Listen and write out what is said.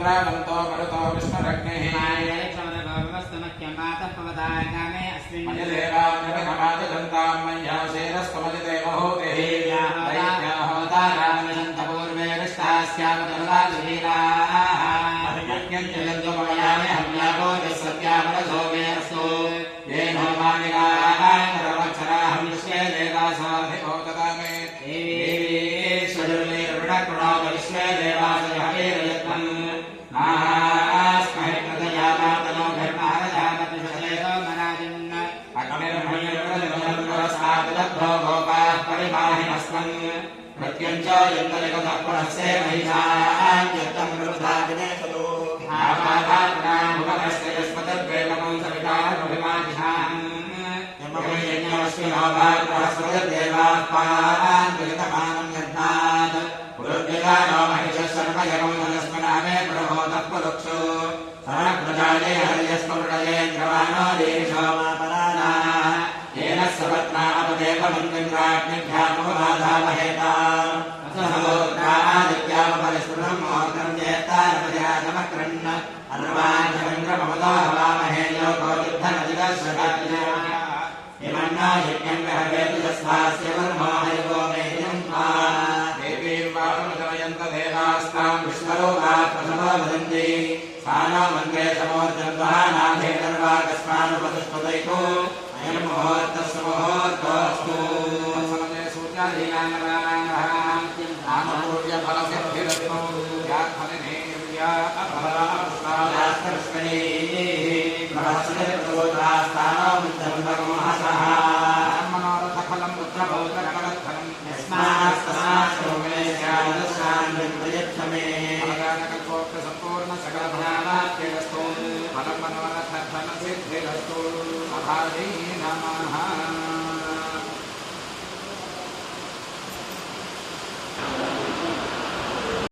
रुद्रावन्तो मरुतो विष्णुरग्निः मयदेवान्यभिनमादिदन्तां मय्यासेरस्त्वमदिदेवहूतिः दैत्याहोतारामयन्तपूर्वे विष्टास्यामदनुराजवीराः यज्ञञ्जलन्तुमयानि हव्यागो यस्सत्यामरसो वेरस्तु येनो मानिगाः विश्वे देवासाधिपो तदामे ईश्वरुणो विश्वे देवासहवीरयत्मन् नास्महे प्रदयामातनो धर्मारजातपिषलेतो मराजिन् अग्निर्मयप्रजनोरस्तादभ्यो गोपाः परिमाहिनस्मन् प्रत्यञ्च यन्तलिकतः पुनस्ते महिषान् यत्तं प्रबुधादिनेषतो आपादात्नामुपकस्य यस्मदद्वेगमं सवितारमभिमानिषान् यमयज्ञमस्मिनो भागवस्पतिर्देवात्मान् विगतमानं यज्ञात् पुरुद्विगानो महिषः सर्वजगं मनस्मनामे प्रभोतः पुरुक्षो समप्रजाले हर्यस्मृतयेन्द्रमानो देशो मापरानाः येन सपत्ना अपदेवमन्त्रिन्द्राग्निभ्यामुपबाधामहेताम् असहोत्रादित्यामपरिस्फुटं मोहनं चेत्तारपजातमक्रन्न अर्वाञ्चन्द्रममदो हवामहे योगो युद्धनदिदर्शकाज्ञा इमन्नो यज्ञं गहवेतु यस्मास्य वर्मो हरिवो मेहिनं त्वा देवीं वापमजयन्त देवास्तां विश्वरूपात् प्रथमो वदन्ति स्थानो मन्त्रे समोर्जन्वहानाथे सर्वाकस्मानुपतिष्ठतैको अयं मुहूर्तस्य मुहूर्तोऽस्तु समये सूर्यादीनां नामपूर्यफलसिद्धिरस्तु यात्फलिनेर्या अपरास्तास्कर्ष्मणे प्रभस्वतिर्प्रबोधास्तानो मुञ्चन्वकमहसः मनोरथफलं पुत्रभौतकमलत्फलं यस्मात् सोमे स्यादस्यान् विप्रयच्छमे सम्पूर्ण सकलफलावाप्तिरस्तु फलं मनोरथफलसिद्धिरस्तु अभाजी नमः।